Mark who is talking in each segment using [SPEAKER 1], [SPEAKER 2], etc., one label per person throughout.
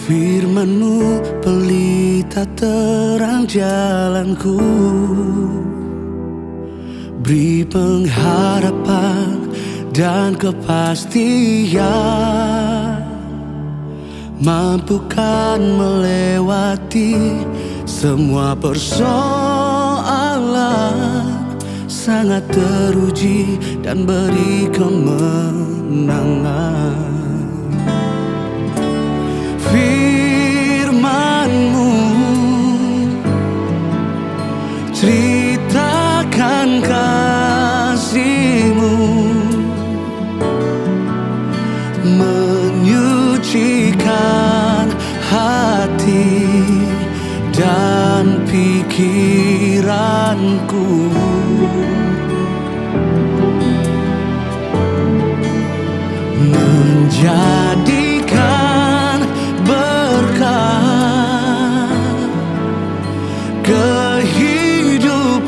[SPEAKER 1] Firman-Mu pelita terang jalanku, beri pengharapan dan kepastian, mampukan melewati semua persoalan, sangat teruji dan beri kemenangan. Firman-Mu ceritakan kasih-Mu, menyucikan hati dan pikiranku. Menjadikan berkah kehidupan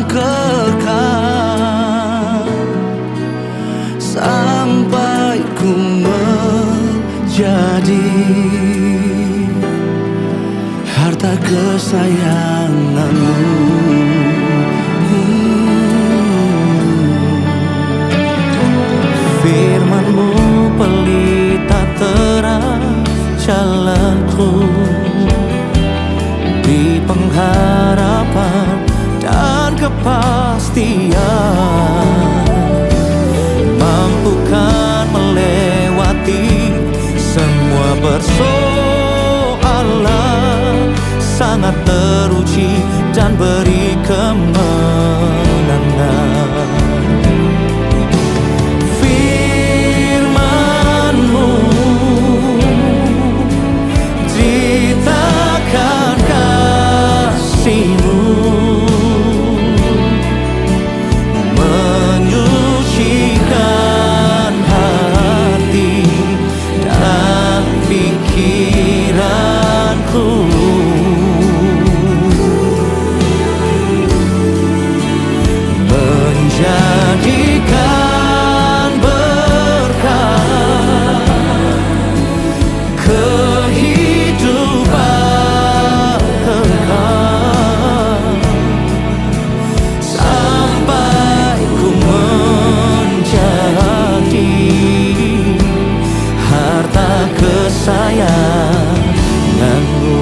[SPEAKER 1] kekal, sampai ku menjadi harta kesayangan-Mu.
[SPEAKER 2] Firman-Mu pelita terang jalanku, di pengharapan dan kepastian, mampukan melewati semua persoalan, sangat teruji dan beri kemenangan. Menyucikan hati dan pikiranku, menjadikan berkah kehidupan kekal, sampai ku menjadi harta kesayangan-Mu.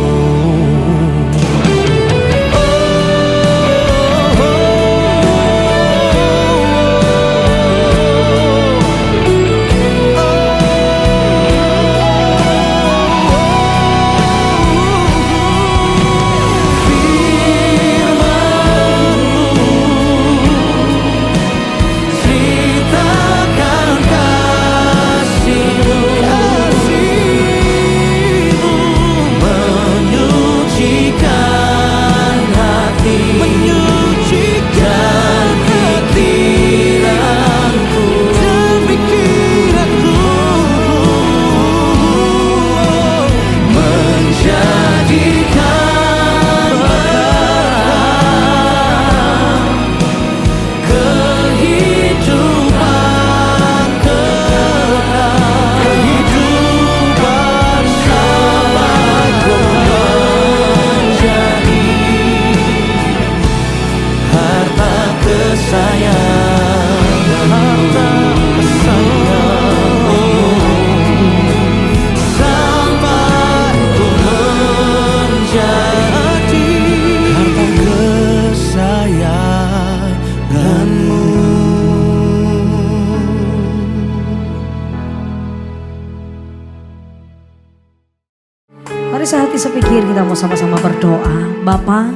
[SPEAKER 3] Mari sehati sepikir kita mau sama-sama berdoa. Bapa,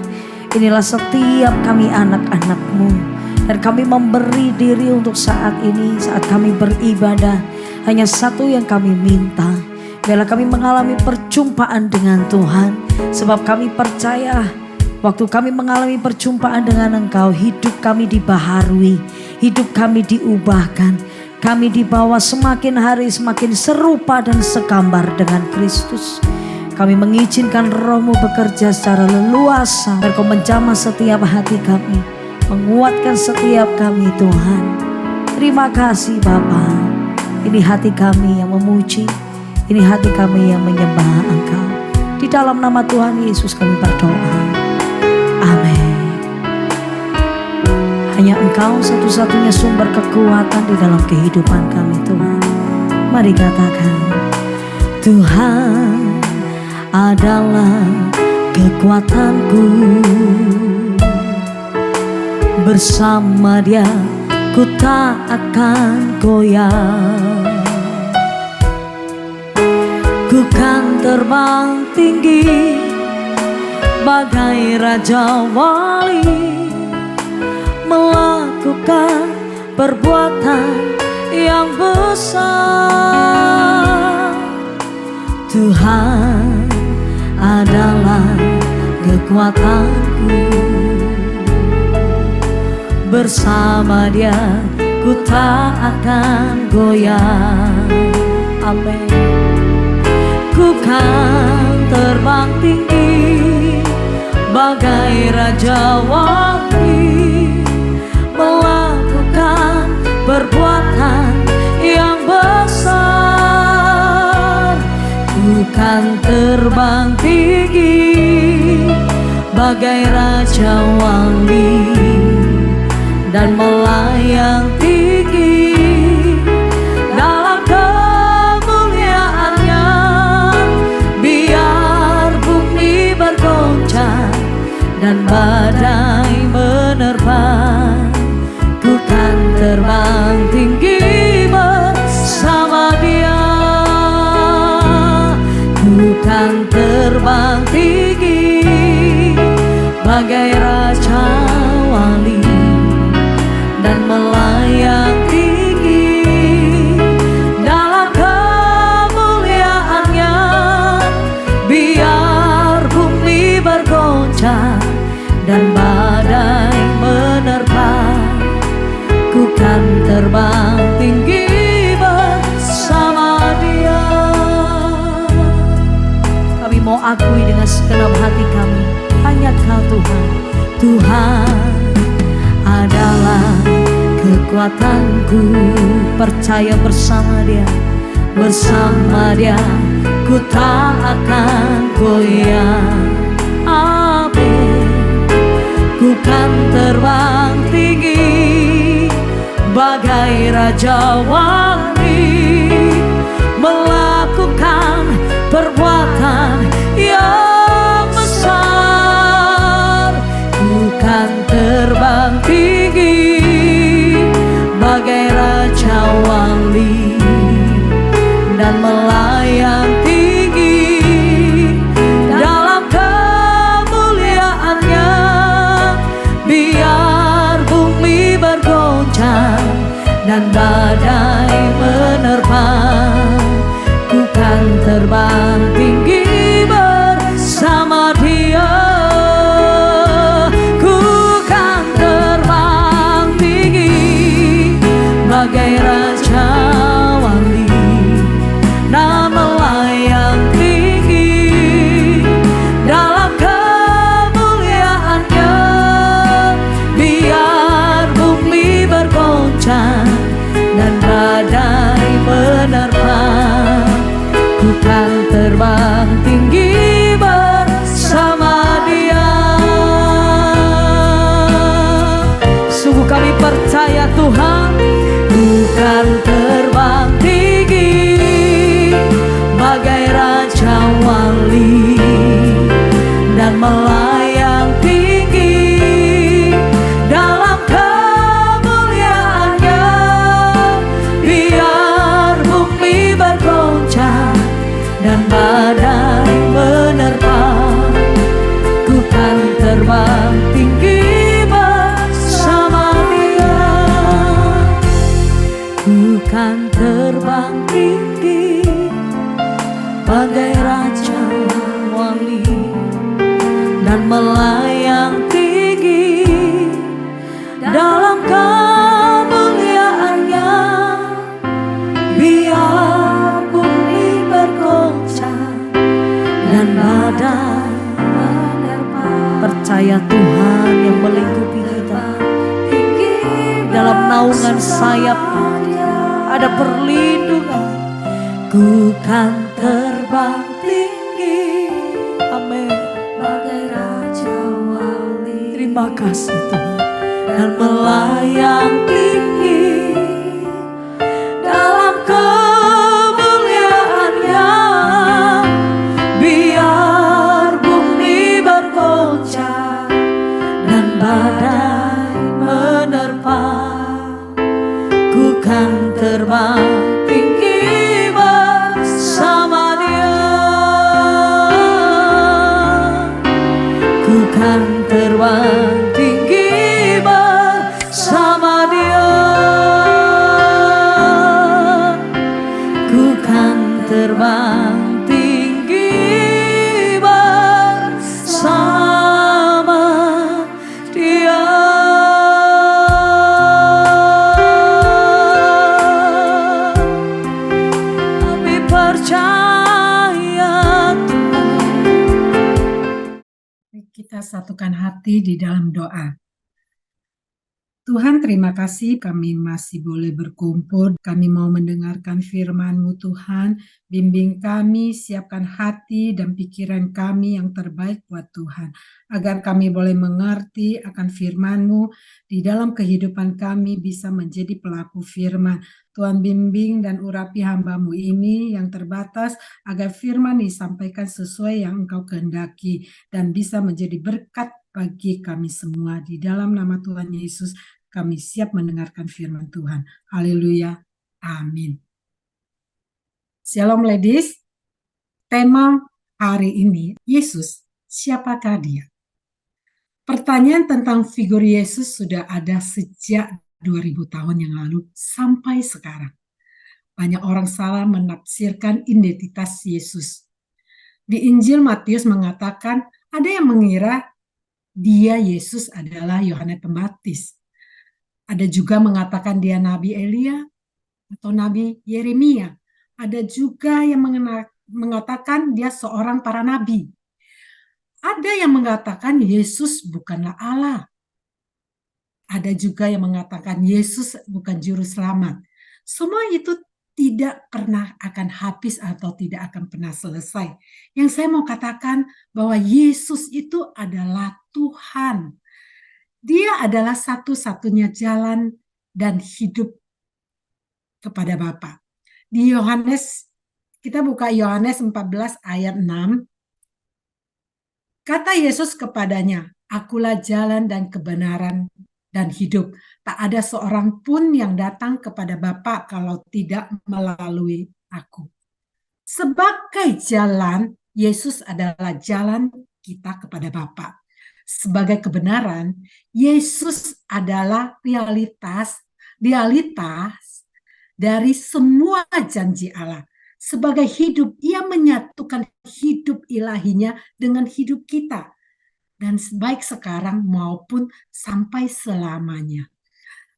[SPEAKER 3] inilah setiap kami anak-anak-Mu, dan kami memberi diri untuk saat ini, saat kami beribadah. Hanya satu yang kami minta, biarlah kami mengalami perjumpaan dengan Tuhan. Sebab kami percaya waktu kami mengalami perjumpaan dengan Engkau, hidup kami dibaharui, hidup kami diubahkan. Kami dibawa semakin hari semakin serupa dan segambar dengan Kristus. Kami mengizinkan Roh-Mu bekerja secara leluasa, dan Kau menjamah setiap hati kami, menguatkan setiap kami Tuhan. Terima kasih Bapa. Ini hati kami yang memuji, Ini hati kami yang menyembah Engkau. Di dalam nama Tuhan Yesus kami berdoa. Amin. Hanya Engkau satu-satunya sumber kekuatan di dalam kehidupan kami Tuhan. Mari katakan, Tuhan adalah kekuatanku. Bersama Dia ku tak akan goyah. Ku kan terbang tinggi bagai Raja Wali, melakukan perbuatan yang besar. Tuhan adalah kekuatanku. Bersama Dia ku tak akan goyah. Amin. Ku kan terbang tinggi bagai Raja Wali, melakukan perbuatan yang besar. Ku kan terbang tinggi bagai Raja Wali dan melayang tinggi dalam kemuliaan-Nya. Biar bumi bergoncang dan badai menerpa, ku kan terbang tinggi bersama Dia. Ku kan terbang tinggi bagai Raja Wali dan melayang tinggi dalam kemuliaan-Nya. Biar bumi bergoncang dan badai menerpa, ku kan terbang tinggi bersama Dia. Kami mau akui dengan segenap hati kami, hanya Kau Tuhan. Tuhan adalah kekuatanku. Percaya bersama Dia, bersama Dia ku tak akan goyah. Amin. Ku kan terbang tinggi bagai Raja Wali, melakukan perbuatan yang besar. Ku kan terbang tinggi bagai Raja Wali dan melayang tinggi dalam kemuliaan-Nya. Biar bumi bergoncang dan badai menerpa, ku kan terbang tinggi bersama Dia. Ku kan terbang tinggi bagai Raja Wali dan melayang tinggi dalam kemuliaan-Nya. Biar bumi bergoncang dan badai menerpa, ku kan terbang tinggi bersama Dia. Sungguh kami percaya Tuhan, ku kan terbang tinggi bagai Raja Wali dan melayang tinggi dalam kemuliaan-Nya. Biar bumi bergoncang dan badai menerpa, ku kan terbang tinggi bersama Dia. Ku kan terbang tinggi bagai Raja Wali dan melayang tinggi dalam kemuliaan-Nya. Biar bumi bergoncang dan badai menerpa. Percaya Tuhan yang melingkupi kita, dalam naungan sayap ada perlindungan. Ku kan terbang tinggi. Amin. Bagai Raja Wali. Terima kasih Tuhan. Dan melayang tinggi dalam kemuliaan-Nya. Biar bumi bergoncang dan badai menerpa, ku kan terbang tinggi bersama Dia. Ku kan terbang tinggi bersama Dia. Ku kan terbang tinggi bersama Dia. Kami percaya Tuhan.
[SPEAKER 4] Kita satukan hati di dalam doa. Tuhan, terima kasih kami masih boleh berkumpul. Kami mau mendengarkan firman-Mu Tuhan. Bimbing kami, siapkan hati dan pikiran kami yang terbaik buat Tuhan. Agar kami boleh mengerti akan firman-Mu di dalam kehidupan kami bisa menjadi pelaku firman. Tuhan bimbing dan urapi hamba-Mu ini yang terbatas agar firman disampaikan sesuai yang Engkau kehendaki dan bisa menjadi berkat bagi kami semua. Di dalam nama Tuhan Yesus kami siap mendengarkan firman Tuhan. Haleluya. Amin. Shalom ladies. Tema hari ini, Yesus, siapakah Dia? Pertanyaan tentang figur Yesus sudah ada sejak 2000 tahun yang lalu sampai sekarang. Banyak orang salah menafsirkan identitas Yesus. Di Injil Matius mengatakan ada yang mengira Dia Yesus adalah Yohanes Pembaptis. Ada juga mengatakan dia Nabi Elia atau Nabi Yeremia. Ada juga yang mengatakan dia seorang para nabi. Ada yang mengatakan Yesus bukanlah Allah. Ada juga yang mengatakan Yesus bukan juru selamat. Semua itu tidak pernah akan habis atau tidak akan pernah selesai. Yang saya mau katakan bahwa Yesus itu adalah Tuhan. Dia adalah satu-satunya jalan dan hidup kepada Bapa. Di Yohanes, kita buka Yohanes 14 ayat 6. Kata Yesus kepadanya, "Akulah jalan dan kebenaran dan hidup. Tak ada seorang pun yang datang kepada Bapa kalau tidak melalui aku." Sebagai jalan, Yesus adalah jalan kita kepada Bapa. Sebagai kebenaran, Yesus adalah realitas dari semua janji Allah. Sebagai hidup, Ia menyatukan hidup ilahinya dengan hidup kita. Dan baik sekarang maupun sampai selamanya.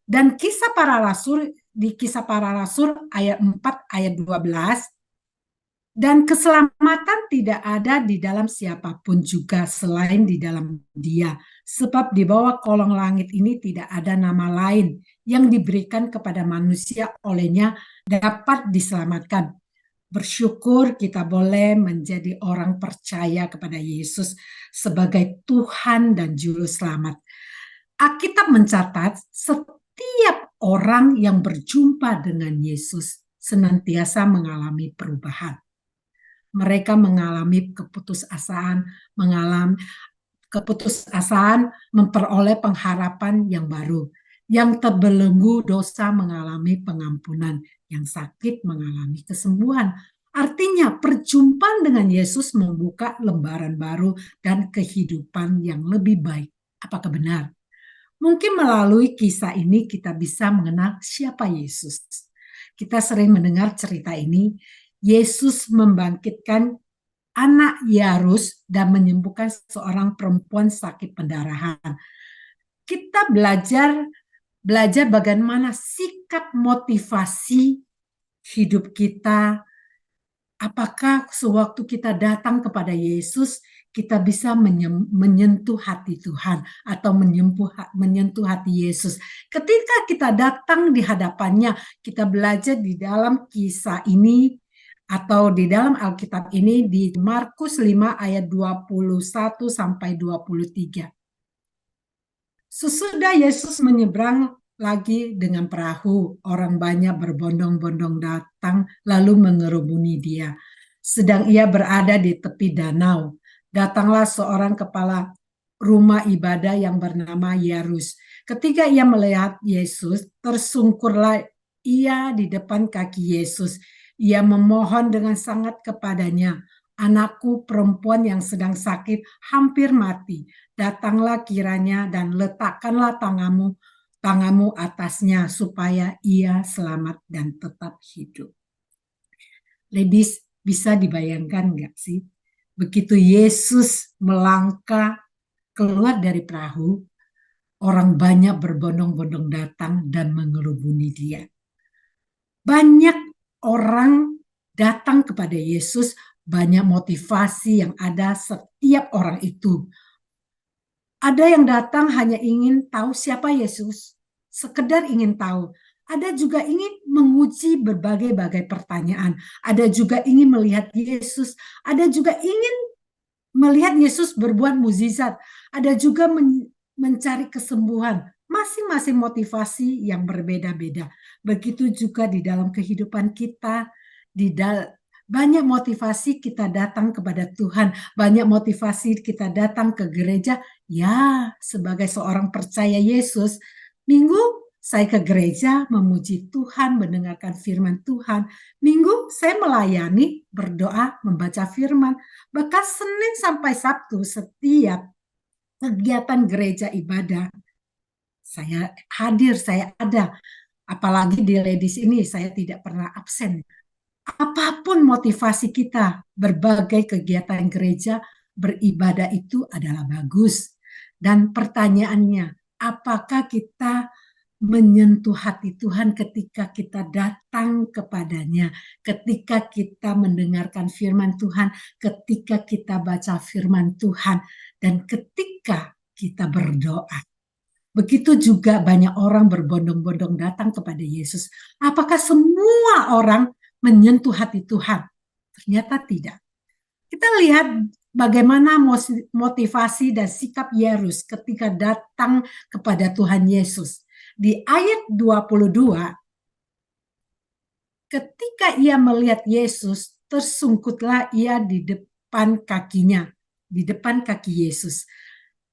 [SPEAKER 4] Dan kisah para rasul, di Kisah Para Rasul ayat 4 ayat 12, dan keselamatan tidak ada di dalam siapapun juga selain di dalam Dia. Sebab di bawah kolong langit ini tidak ada nama lain yang diberikan kepada manusia olehnya dapat diselamatkan. Bersyukur kita boleh menjadi orang percaya kepada Yesus sebagai Tuhan dan Juru Selamat. Alkitab mencatat setiap orang yang berjumpa dengan Yesus senantiasa mengalami perubahan. Mereka mengalami keputusasaan, memperoleh pengharapan yang baru. Yang terbelenggu dosa mengalami pengampunan, yang sakit mengalami kesembuhan. Artinya perjumpaan dengan Yesus membuka lembaran baru dan kehidupan yang lebih baik. Apakah benar? Mungkin melalui kisah ini kita bisa mengenal siapa Yesus. Kita sering mendengar cerita ini. Yesus membangkitkan anak Yairus dan menyembuhkan seorang perempuan sakit pendarahan. Kita belajar bagaimana sikap motivasi hidup kita. Apakah sewaktu kita datang kepada Yesus, kita bisa menyentuh hati Tuhan atau menyentuh hati Yesus. Ketika kita datang di hadapannya, kita belajar di dalam kisah ini, atau di dalam Alkitab ini di Markus 5 ayat 21 sampai 23. Sesudah Yesus menyeberang lagi dengan perahu, orang banyak berbondong-bondong datang lalu mengerubuni dia. Sedang ia berada di tepi danau, datanglah seorang kepala rumah ibadah yang bernama Yairus. Ketika ia melihat Yesus, tersungkurlah ia di depan kaki Yesus. Ia memohon dengan sangat kepadanya, "Anakku perempuan yang sedang sakit hampir mati. Datanglah kiranya dan letakkanlah tanganmu atasnya supaya ia selamat dan tetap hidup." Ladies, bisa dibayangkan nggak sih? Begitu Yesus melangkah keluar dari perahu, orang banyak berbondong-bondong datang dan mengerubuni dia. Banyak orang datang kepada Yesus, banyak motivasi yang ada setiap orang itu. Ada yang datang hanya ingin tahu siapa Yesus, sekedar ingin tahu. Ada juga ingin menguji berbagai-bagai pertanyaan. Ada juga ingin melihat Yesus. Ada juga ingin melihat Yesus berbuat mukjizat. Ada juga mencari kesembuhan. Masing-masing motivasi yang berbeda-beda. Begitu juga di dalam kehidupan kita, banyak motivasi kita datang kepada Tuhan, banyak motivasi kita datang ke gereja. Ya, sebagai seorang percaya Yesus, Minggu saya ke gereja memuji Tuhan, mendengarkan firman Tuhan. Minggu saya melayani, berdoa, membaca firman. Bahkan Senin sampai Sabtu setiap kegiatan gereja ibadah saya hadir, saya ada. Apalagi di ladies ini saya tidak pernah absen. Apapun motivasi kita, berbagai kegiatan gereja, beribadah itu adalah bagus. Dan pertanyaannya, apakah kita menyentuh hati Tuhan ketika kita datang kepadanya, ketika kita mendengarkan firman Tuhan, ketika kita baca firman Tuhan, dan ketika kita berdoa. Begitu juga banyak orang berbondong-bondong datang kepada Yesus. Apakah semua orang menyentuh hati Tuhan? Ternyata tidak. Kita lihat bagaimana motivasi dan sikap Yairus ketika datang kepada Tuhan Yesus. Di ayat 22, ketika ia melihat Yesus, tersungkutlah ia di depan kakinya, di depan kaki Yesus.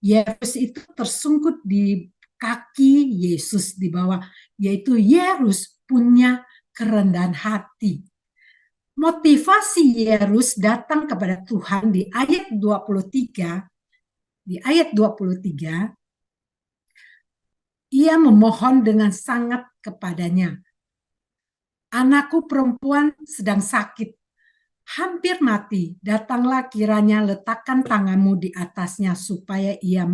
[SPEAKER 4] Yairus itu tersungkut di kaki Yesus di bawah, yaitu Yairus punya kerendahan hati. Motivasi Yairus datang kepada Tuhan di ayat 23, ia memohon dengan sangat kepadanya, "Anakku perempuan sedang sakit, hampir mati. Datanglah kiranya letakkan tanganmu di atasnya supaya ia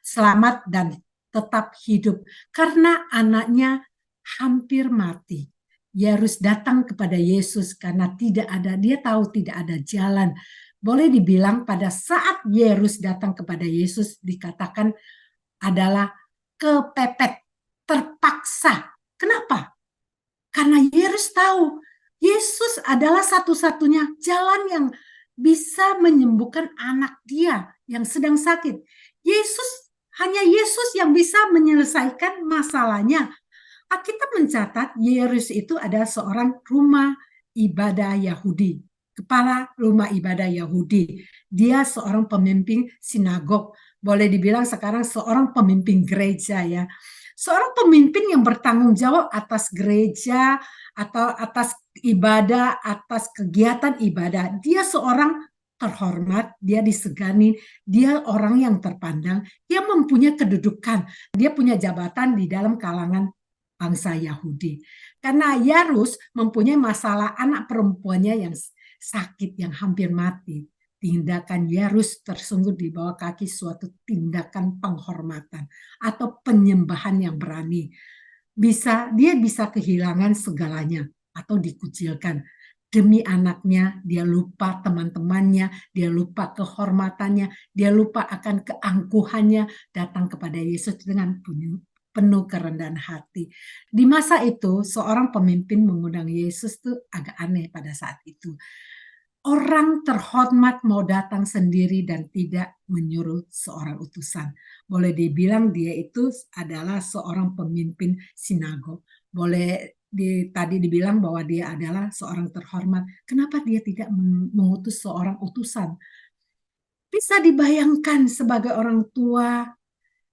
[SPEAKER 4] selamat dan tetap hidup." Karena anaknya hampir mati. Yairus datang kepada Yesus karena dia tahu tidak ada jalan. Boleh dibilang pada saat Yairus datang kepada Yesus dikatakan adalah kepepet, terpaksa. Kenapa? Karena Yairus tahu Yesus adalah satu-satunya jalan yang bisa menyembuhkan anak dia yang sedang sakit. Hanya Yesus yang bisa menyelesaikan masalahnya. Alkitab mencatat Yairus itu adalah seorang rumah ibadah Yahudi, kepala rumah ibadah Yahudi. Dia seorang pemimpin sinagog, boleh dibilang sekarang seorang pemimpin gereja ya. Seorang pemimpin yang bertanggung jawab atas gereja atau atas ibadah, atas kegiatan ibadah. Dia seorang terhormat, dia disegani, dia orang yang terpandang, dia mempunyai kedudukan, dia punya jabatan di dalam kalangan bangsa Yahudi. Karena Yairus mempunyai masalah anak perempuannya yang sakit, yang hampir mati. Tindakan Yairus tersungkur di bawah kaki suatu tindakan penghormatan atau penyembahan yang berani. Dia bisa kehilangan segalanya atau dikucilkan. Demi anaknya, dia lupa teman-temannya, dia lupa kehormatannya, dia lupa akan keangkuhannya, datang kepada Yesus dengan penuh kerendahan hati. Di masa itu seorang pemimpin mengundang Yesus tuh agak aneh pada saat itu. Orang terhormat mau datang sendiri dan tidak menyuruh seorang utusan. Boleh dibilang dia itu adalah seorang pemimpin sinagog. Tadi dibilang bahwa dia adalah seorang terhormat. Kenapa dia tidak mengutus seorang utusan? Bisa dibayangkan sebagai orang tua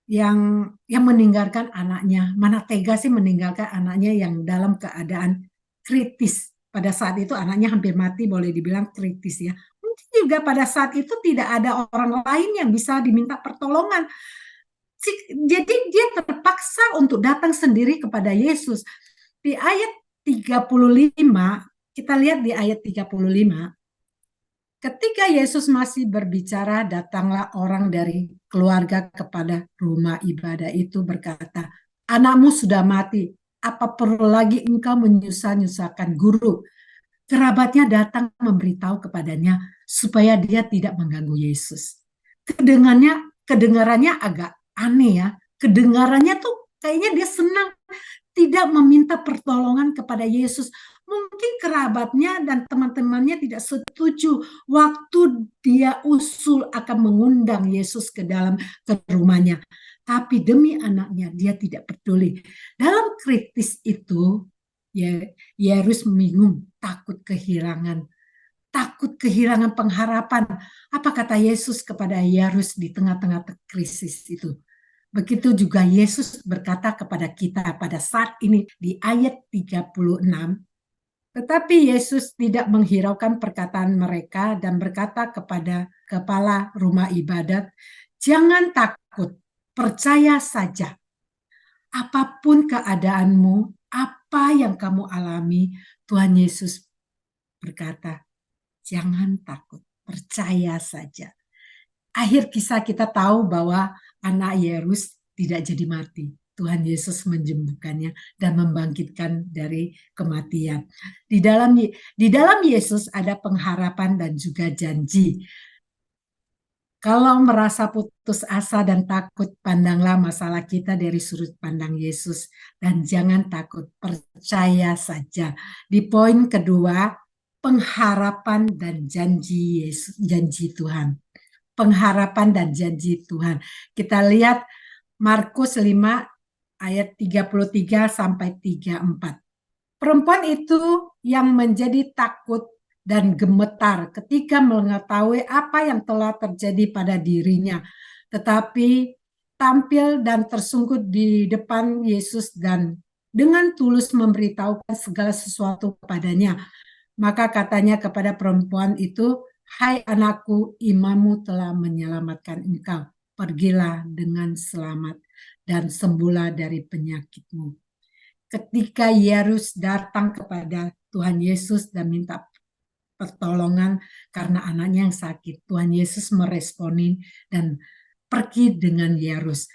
[SPEAKER 4] yang meninggalkan anaknya. Mana tega sih meninggalkan anaknya yang dalam keadaan kritis. Pada saat itu anaknya hampir mati, boleh dibilang kritis ya. Mungkin juga pada saat itu tidak ada orang lain yang bisa diminta pertolongan. Jadi dia terpaksa untuk datang sendiri kepada Yesus. Di ayat 35, kita lihat di ayat 35, ketika Yesus masih berbicara, datanglah orang dari keluarga kepada rumah ibadah itu berkata, "Anakmu sudah mati. Apa perlu lagi engkau menyusah-nyusahkan guru?" Kerabatnya datang memberitahu kepadanya supaya dia tidak mengganggu Yesus. Kedengarannya agak aneh ya. Kedengarannya tuh kayaknya dia senang tidak meminta pertolongan kepada Yesus. Mungkin kerabatnya dan teman-temannya tidak setuju waktu dia usul akan mengundang Yesus ke rumahnya. Tapi demi anaknya dia tidak peduli. Dalam kritis itu, Yairus bingung, takut kehilangan pengharapan. Apa kata Yesus kepada Yairus di tengah-tengah krisis itu? Begitu juga Yesus berkata kepada kita pada saat ini di ayat 36. Tetapi Yesus tidak menghiraukan perkataan mereka dan berkata kepada kepala rumah ibadat, "Jangan takut, percaya saja. Apapun keadaanmu, apa yang kamu alami," Tuhan Yesus berkata, "Jangan takut, percaya saja." Akhir kisah kita tahu bahwa anak Yairus tidak jadi mati. Tuhan Yesus menyembuhkannya dan membangkitkan dari kematian. Di dalam Yesus ada pengharapan dan juga janji. Kalau merasa putus asa dan takut, pandanglah masalah kita dari sudut pandang Yesus. Dan jangan takut, percaya saja. Di poin kedua, pengharapan dan janji Yesus, janji Tuhan. Pengharapan dan janji Tuhan. Kita lihat Markus 5 ayat 33 sampai 34. Perempuan itu yang menjadi takut dan gemetar ketika mengetahui apa yang telah terjadi pada dirinya, tetapi tampil dan tersungkur di depan Yesus dan dengan tulus memberitahukan segala sesuatu kepadanya. Maka katanya kepada perempuan itu, "Hai anakku, imanmu telah menyelamatkan engkau. Pergilah dengan selamat dan sembuhlah dari penyakitmu." Ketika Yairus datang kepada Tuhan Yesus dan minta pertolongan karena anaknya yang sakit, Tuhan Yesus meresponi dan pergi dengan Yairus.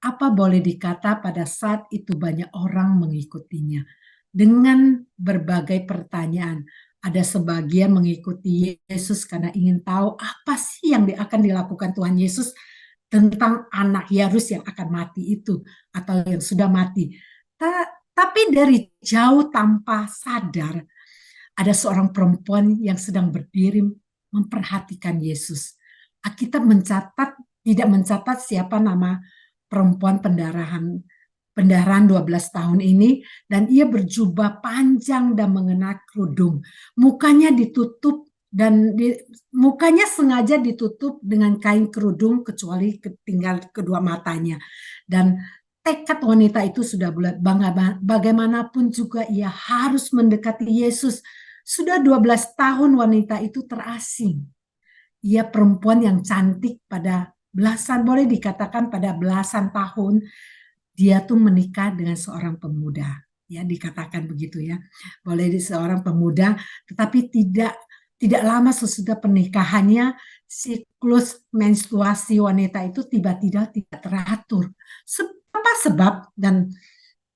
[SPEAKER 4] Apa boleh dikata pada saat itu banyak orang mengikutinya dengan berbagai pertanyaan. Ada sebagian mengikuti Yesus karena ingin tahu apa sih yang akan dilakukan Tuhan Yesus tentang anak Yairus yang akan mati itu atau yang sudah mati. Tapi dari jauh tanpa sadar ada seorang perempuan yang sedang berdiri memperhatikan Yesus. Alkitab tidak mencatat siapa nama perempuan pendarahan 12 tahun ini, dan ia berjubah panjang dan mengenakan kerudung. Mukanya ditutup mukanya sengaja ditutup dengan kain kerudung kecuali tinggal kedua matanya. Dan tekad wanita itu sudah bulat, bagaimanapun juga ia harus mendekati Yesus. Sudah 12 tahun wanita itu terasing. Ia perempuan yang cantik pada boleh dikatakan pada belasan tahun, dia tuh menikah dengan seorang pemuda. Ya, dikatakan begitu ya. Boleh seorang pemuda, tetapi tidak lama sesudah pernikahannya, siklus menstruasi wanita itu tiba-tiba tidak teratur. Apa sebab dan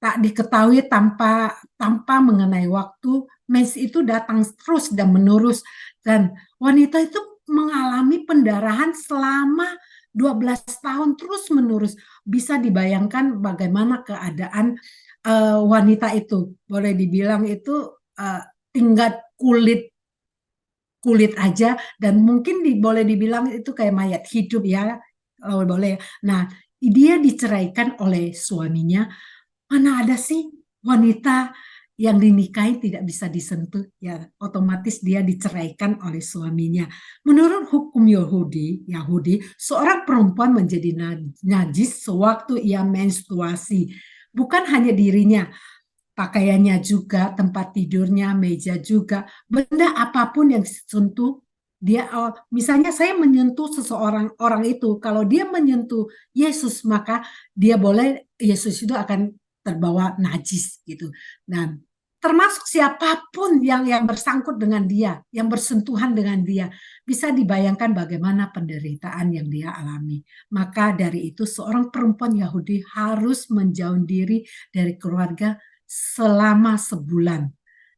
[SPEAKER 4] tak diketahui tanpa mengenai waktu, mens itu datang terus dan menerus, dan wanita itu mengalami pendarahan selama 12 tahun terus-menerus. Bisa dibayangkan bagaimana keadaan wanita itu. Boleh dibilang itu tingkat kulit aja, dan mungkin boleh dibilang itu kayak mayat hidup ya, kalau boleh. Nah, dia diceraikan oleh suaminya. Mana ada sih wanita yang dinikahi tidak bisa disentuh, ya otomatis dia diceraikan oleh suaminya. Menurut hukum Yahudi, seorang perempuan menjadi najis sewaktu ia menstruasi. Bukan hanya dirinya, pakaiannya juga, tempat tidurnya, meja juga, benda apapun yang disentuh dia. Misalnya saya menyentuh seseorang, orang itu kalau dia menyentuh Yesus, maka Yesus itu akan terbawa najis gitu. Dan termasuk siapapun yang bersangkut dengan dia, yang bersentuhan dengan dia, bisa dibayangkan bagaimana penderitaan yang dia alami. Maka dari itu seorang perempuan Yahudi harus menjauh diri dari keluarga selama sebulan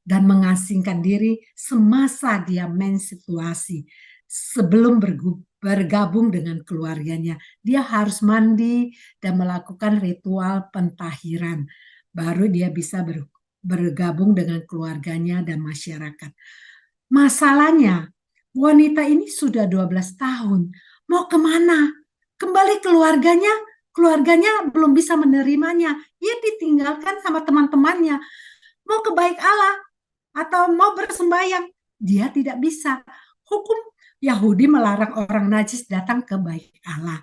[SPEAKER 4] dan mengasingkan diri semasa dia menstruasi. Sebelum bergabung dengan keluarganya, dia harus mandi dan melakukan ritual pentahiran. Baru dia bisa bergabung dengan keluarganya dan masyarakat. Masalahnya, wanita ini sudah 12 tahun. Mau kemana? Kembali keluarganya belum bisa menerimanya. Dia ditinggalkan sama teman-temannya. Mau ke bait Allah atau mau bersembahyang, dia tidak bisa. Hukum Yahudi melarang orang najis datang ke bait Allah.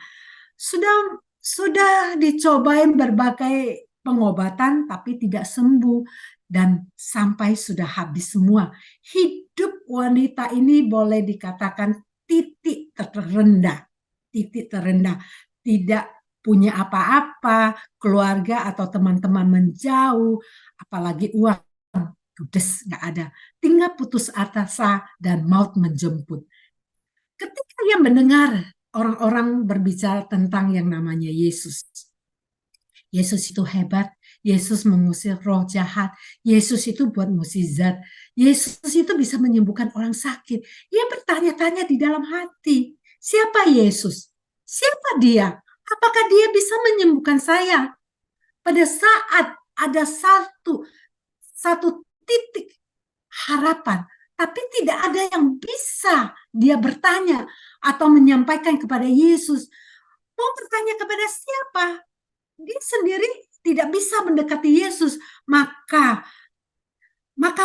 [SPEAKER 4] Sudah dicobain berbagai pengobatan tapi tidak sembuh, dan sampai sudah habis semua. Hidup wanita ini boleh dikatakan titik terendah. Tidak punya apa-apa, keluarga atau teman-teman menjauh, apalagi uang, ludes nggak ada. Tinggal putus asa dan maut menjemput. Ketika ia mendengar orang-orang berbicara tentang yang namanya Yesus. Yesus itu hebat, Yesus mengusir roh jahat, Yesus itu buat mukjizat, Yesus itu bisa menyembuhkan orang sakit. Ia bertanya-tanya di dalam hati, siapa Yesus? Siapa dia? Apakah dia bisa menyembuhkan saya? Pada saat ada satu titik harapan, tapi tidak ada yang bisa dia bertanya atau menyampaikan kepada Yesus. Mau bertanya kepada siapa? Dia sendiri tidak bisa mendekati Yesus. Maka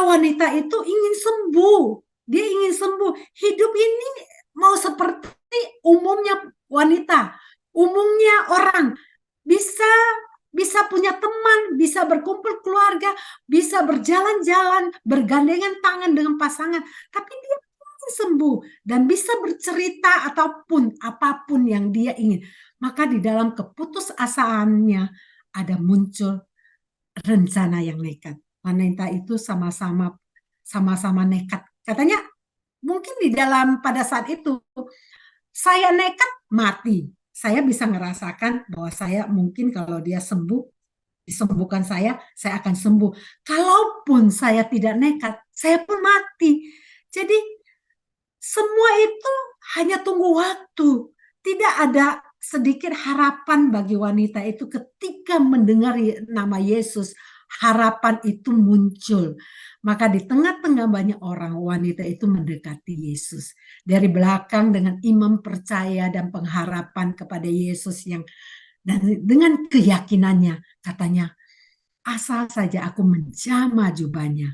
[SPEAKER 4] wanita itu ingin sembuh. Dia ingin sembuh. Hidup ini mau seperti umumnya wanita, umumnya orang. Bisa punya teman, bisa berkumpul keluarga, bisa berjalan-jalan, bergandengan tangan dengan pasangan. Tapi dia ingin sembuh dan bisa bercerita ataupun apapun yang dia ingin. Maka di dalam keputusasaannya ada muncul rencana yang nekat. Wanita itu sama-sama nekat. Katanya mungkin di dalam pada saat itu saya nekat mati. Saya bisa merasakan bahwa saya mungkin kalau dia disembuhkan saya akan sembuh. Kalaupun saya tidak nekat, saya pun mati. Jadi semua itu hanya tunggu waktu. Tidak ada sedikit harapan bagi wanita itu ketika mendengar nama Yesus. Harapan itu muncul. Maka di tengah-tengah banyak orang, wanita itu mendekati Yesus. Dari belakang dengan iman percaya dan pengharapan kepada Yesus dan dengan keyakinannya, katanya, asal saja aku menjamah jubahnya,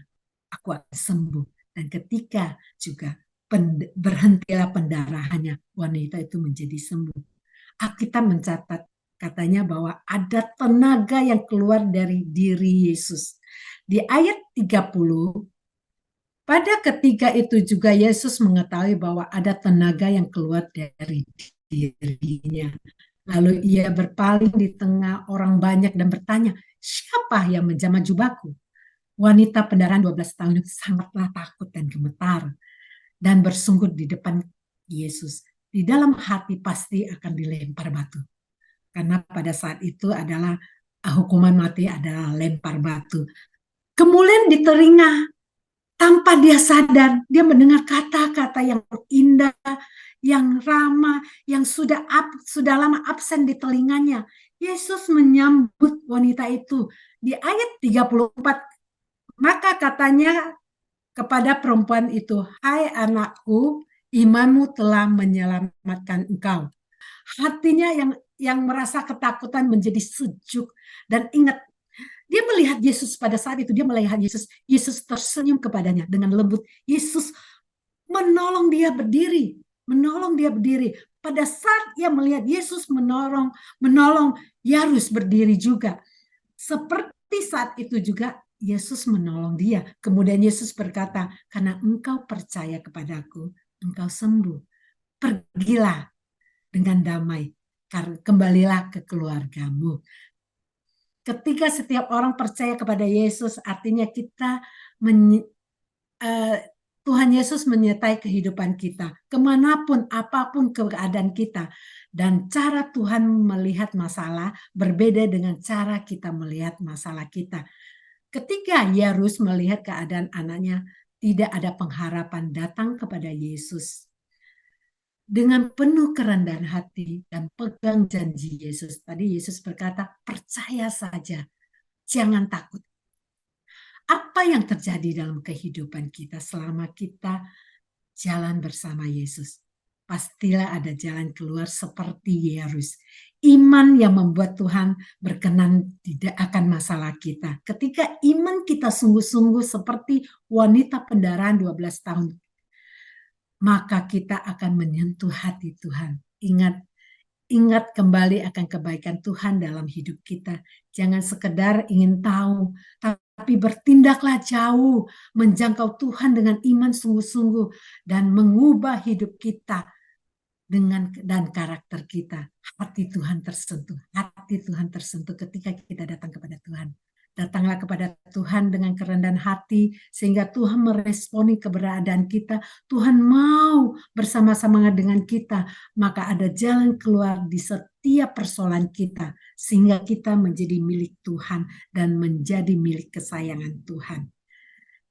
[SPEAKER 4] aku akan sembuh. Dan ketika juga berhentilah pendarahannya, wanita itu menjadi sembuh. Alkitab mencatat katanya bahwa ada tenaga yang keluar dari diri Yesus. Di ayat 30, pada ketika itu juga Yesus mengetahui bahwa ada tenaga yang keluar dari dirinya. Lalu ia berpaling di tengah orang banyak dan bertanya, siapa yang menjamah jubahku? Wanita pendarahan 12 tahun itu sangatlah takut dan gemetar dan bersungguh di depan Yesus. Di dalam hati pasti akan dilempar batu. Karena pada saat itu adalah hukuman mati adalah lempar batu. Kemudian di telinga, tanpa dia sadar, dia mendengar kata-kata yang indah, yang ramah, yang yang sudah lama absen di telinganya. Yesus menyambut wanita itu di ayat 34. Maka katanya kepada perempuan itu, "Hai anakku, imanmu telah menyelamatkan engkau." Hatinya yang merasa ketakutan menjadi sejuk. Dan ingat, dia melihat Yesus pada saat itu, dia melihat Yesus. Yesus tersenyum kepadanya dengan lembut. Yesus menolong dia berdiri. Pada saat ia melihat Yesus menolong Yairus berdiri juga. Seperti saat itu juga Yesus menolong dia. Kemudian Yesus berkata, "Karena engkau percaya kepadaku, engkau sembuh. Pergilah dengan damai, kembalilah ke keluargamu." Ketika setiap orang percaya kepada Yesus, artinya Tuhan Yesus menyertai kehidupan kita, kemanapun, apapun keadaan kita. Dan cara Tuhan melihat masalah berbeda dengan cara kita melihat masalah kita. Ketika Yairus melihat keadaan anaknya, tidak ada pengharapan, datang kepada Yesus. Dengan penuh kerendahan hati dan pegang janji Yesus. Tadi Yesus berkata, "Percaya saja, jangan takut." Apa yang terjadi dalam kehidupan kita selama kita jalan bersama Yesus? Pastilah ada jalan keluar seperti Yairus. Iman yang membuat Tuhan berkenan tidak akan masalah kita. Ketika iman kita sungguh-sungguh seperti wanita pendarahan 12 tahun, maka kita akan menyentuh hati Tuhan. Ingat kembali akan kebaikan Tuhan dalam hidup kita. Jangan sekedar ingin tahu, tapi bertindaklah jauh, menjangkau Tuhan dengan iman sungguh-sungguh dan mengubah hidup kita dan karakter kita. Hati Tuhan tersentuh ketika kita datang kepada Tuhan. Datanglah kepada Tuhan dengan kerendahan hati sehingga Tuhan meresponi keberadaan kita. Tuhan mau bersama-sama dengan kita, maka ada jalan keluar di setiap persoalan kita sehingga kita menjadi milik Tuhan dan menjadi milik kesayangan Tuhan.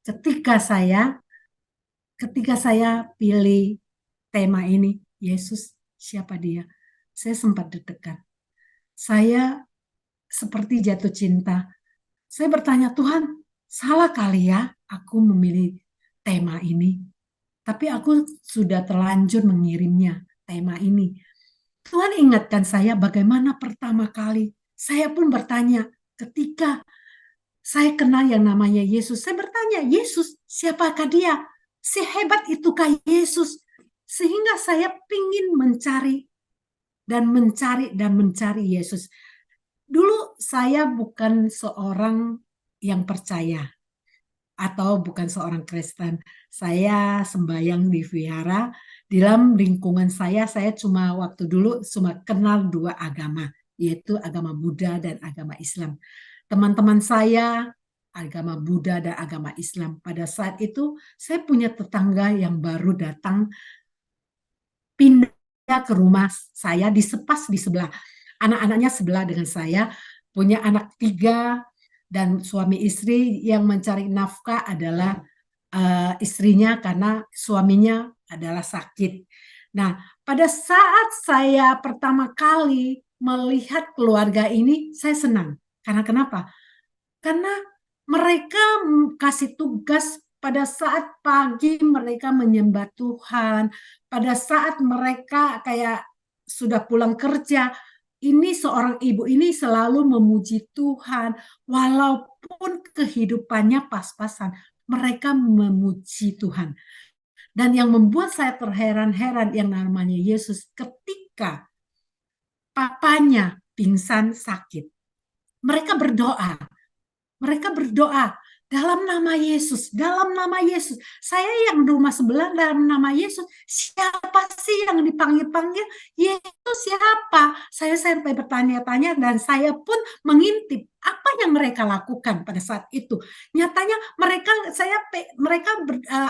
[SPEAKER 4] Ketika saya pilih tema ini, Yesus siapa dia? Saya sempat deg-degan. Saya seperti jatuh cinta. Saya bertanya, "Tuhan, salah kali ya aku memilih tema ini. Tapi aku sudah terlanjur mengirimnya tema ini." Tuhan ingatkan saya bagaimana pertama kali saya pun bertanya ketika saya kenal yang namanya Yesus. Saya bertanya, "Yesus, siapakah dia? Sehebat itukah Yesus?" Sehingga saya ingin mencari Yesus. Dulu saya bukan seorang yang percaya atau bukan seorang Kristen. Saya sembahyang di vihara. Dalam lingkungan saya cuma waktu dulu cuma kenal 2 agama, yaitu agama Buddha dan agama Islam. Teman-teman saya agama Buddha dan agama Islam. Pada saat itu saya punya tetangga yang baru datang, pindah ke rumah saya di sebelah. Anak-anaknya sebelah dengan saya, punya anak 3 dan suami istri. Yang mencari nafkah adalah istrinya karena suaminya adalah sakit. Nah, pada saat saya pertama kali melihat keluarga ini, saya senang. Karena kenapa? Karena mereka kasih tugas pada saat pagi mereka menyembah Tuhan. Pada saat mereka kayak sudah pulang kerja, ini seorang ibu ini selalu memuji Tuhan. Walaupun kehidupannya pas-pasan, mereka memuji Tuhan. Dan yang membuat saya terheran-heran yang namanya Yesus, ketika papanya pingsan sakit, mereka berdoa dalam nama Yesus, Saya yang di rumah sebelah dalam nama Yesus. Siapa sih yang dipanggil-panggil? Yesus siapa? Saya sampai bertanya-tanya dan saya pun mengintip Apa yang mereka lakukan pada saat itu? Nyatanya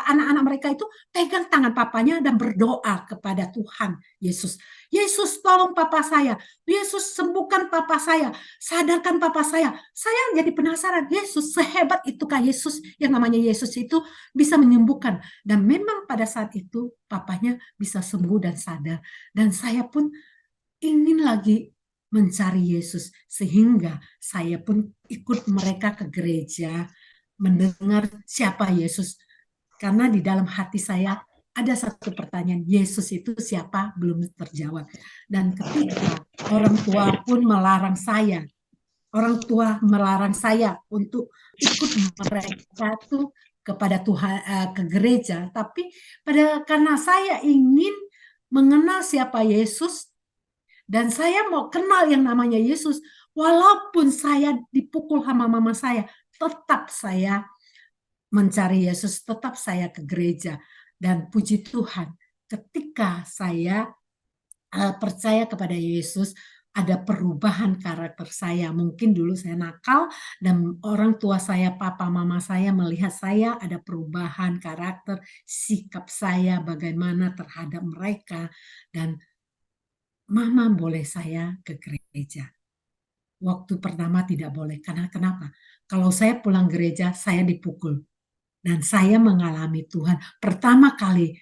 [SPEAKER 4] anak-anak mereka itu pegang tangan papanya dan berdoa kepada Tuhan Yesus. Yesus, tolong papa saya. Yesus, sembuhkan papa saya. Sadarkan papa saya. Saya jadi penasaran, Yesus sehebat itukah Yesus yang namanya Yesus itu bisa menyembuhkan. Dan memang pada saat itu papanya bisa sembuh dan sadar. Dan saya pun ingin lagi mencari Yesus, sehingga saya pun ikut mereka ke gereja mendengar siapa Yesus, karena di dalam hati saya ada satu pertanyaan, Yesus itu siapa, belum terjawab. Dan ketika orang tua pun melarang saya, untuk ikut mereka tuh kepada Tuhan, ke gereja, tapi karena saya ingin mengenal siapa Yesus, dan saya mau kenal yang namanya Yesus, walaupun saya dipukul sama mama saya, tetap saya mencari Yesus, tetap saya ke gereja. Dan puji Tuhan, ketika saya percaya kepada Yesus, ada perubahan karakter saya. Mungkin dulu saya nakal, dan orang tua saya, papa mama saya melihat saya ada perubahan karakter, sikap saya bagaimana terhadap mereka, dan mama boleh saya ke gereja. Waktu pertama tidak boleh. Karena kenapa? Kalau saya pulang gereja, saya dipukul. Dan saya mengalami Tuhan. Pertama kali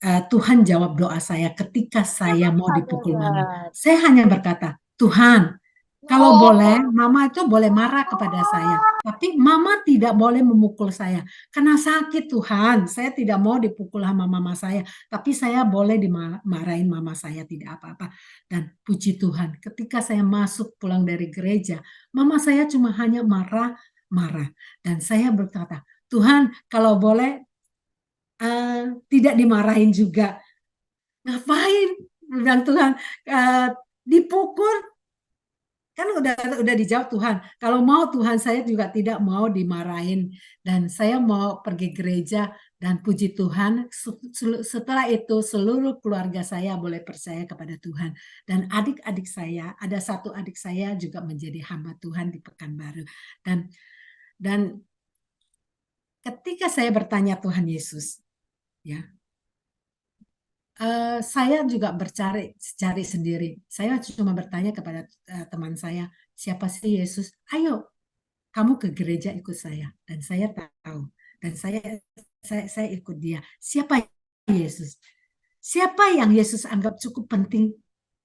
[SPEAKER 4] Tuhan jawab doa saya ketika saya mau dipukul mama. Saya hanya berkata, Tuhan, kalau boleh, mama itu boleh marah kepada saya. Tapi mama tidak boleh memukul saya. Karena sakit Tuhan, saya tidak mau dipukul sama mama saya. Tapi saya boleh dimarahin mama saya, tidak apa-apa. Dan puji Tuhan, ketika saya masuk pulang dari gereja, mama saya cuma hanya marah. Dan saya berkata, Tuhan kalau boleh tidak dimarahin juga. Ngapain? Dan Tuhan dipukul. Kan udah dijawab Tuhan. Kalau mau Tuhan, saya juga tidak mau dimarahin. Dan saya mau pergi gereja, dan puji Tuhan setelah itu seluruh keluarga saya boleh percaya kepada Tuhan. Dan adik-adik saya, ada satu adik saya juga menjadi hamba Tuhan di Pekanbaru. Dan ketika saya bertanya Tuhan Yesus, ya, saya juga cari sendiri. Saya cuma bertanya kepada teman saya, siapa sih Yesus? Ayo, kamu ke gereja ikut saya. Dan saya tahu. Dan saya ikut dia. Siapa Yesus? Siapa yang Yesus anggap cukup penting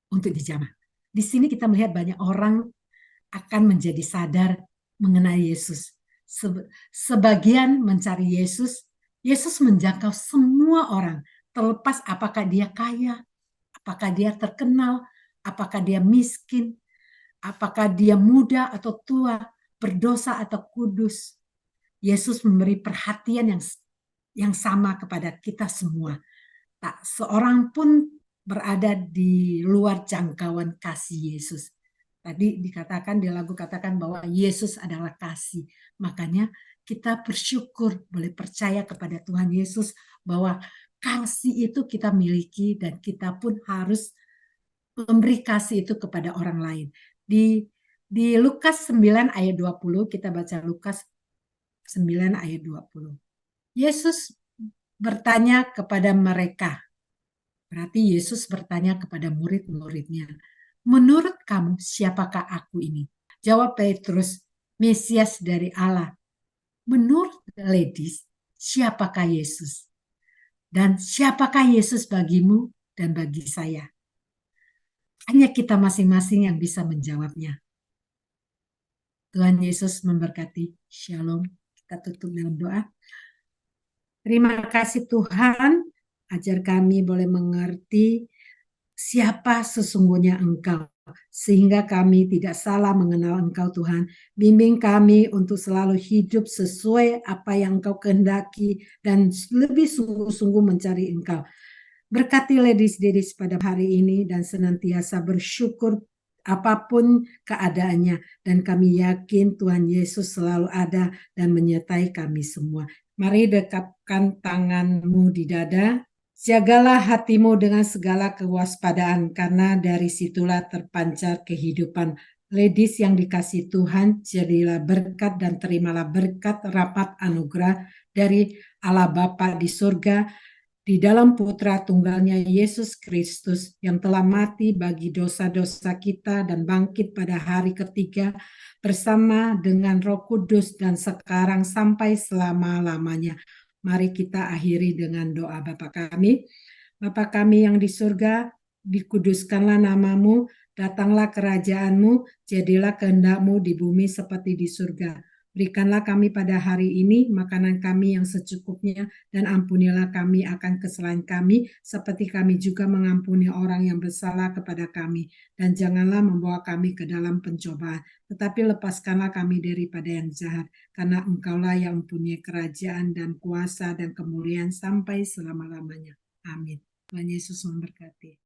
[SPEAKER 4] untuk dijamah? Di sini kita melihat banyak orang akan menjadi sadar mengenai Yesus. Sebagian mencari Yesus. Yesus menjangkau semua orang. Terlepas apakah dia kaya, apakah dia terkenal, apakah dia miskin, apakah dia muda atau tua, berdosa atau kudus. Yesus memberi perhatian yang sama kepada kita semua. Tak seorang pun berada di luar jangkauan kasih Yesus. Tadi dikatakan di lagu katakan bahwa Yesus adalah kasih. Makanya kita bersyukur boleh percaya kepada Tuhan Yesus bahwa kasih itu kita miliki, dan kita pun harus memberi kasih itu kepada orang lain. Di Lukas 9 ayat 20, kita baca Lukas 9 ayat 20. Yesus bertanya kepada mereka. Berarti Yesus bertanya kepada murid-muridnya. Menurut kamu siapakah aku ini? Jawab Petrus, Mesias dari Allah. Menurut ladies, siapakah Yesus? Dan siapakah Yesus bagimu dan bagi saya? Hanya kita masing-masing yang bisa menjawabnya. Tuhan Yesus memberkati. Shalom. Kita tutup dalam doa. Terima kasih Tuhan, ajar kami boleh mengerti siapa sesungguhnya Engkau, sehingga kami tidak salah mengenal Engkau Tuhan. Bimbing kami untuk selalu hidup sesuai apa yang Engkau kehendaki, dan lebih sungguh-sungguh mencari Engkau. Berkati ladies pada hari ini, dan senantiasa bersyukur apapun keadaannya, dan kami yakin Tuhan Yesus selalu ada dan menyertai kami semua. Mari dekapkan tanganmu di dada, Jagalah hatimu dengan segala kewaspadaan, karena dari situlah terpancar kehidupan. Ladies yang dikasihi Tuhan, jadilah berkat dan terimalah berkat rapat anugerah dari Allah Bapa di surga, di dalam Putra Tunggalnya Yesus Kristus, yang telah mati bagi dosa-dosa kita dan bangkit pada hari ketiga bersama dengan Roh Kudus dan sekarang sampai selama-lamanya. Mari kita akhiri dengan doa. Bapa kami yang di surga, dikuduskanlah namamu, datanglah kerajaanmu, jadilah kehendakmu di bumi seperti di surga. Berikanlah kami pada hari ini makanan kami yang secukupnya, dan ampunilah kami akan kesalahan kami, seperti kami juga mengampuni orang yang bersalah kepada kami. Dan janganlah membawa kami ke dalam pencobaan, tetapi lepaskanlah kami daripada yang jahat, karena Engkaulah yang mempunyai kerajaan dan kuasa dan kemuliaan sampai selama-lamanya. Amin. Tuhan Yesus memberkati.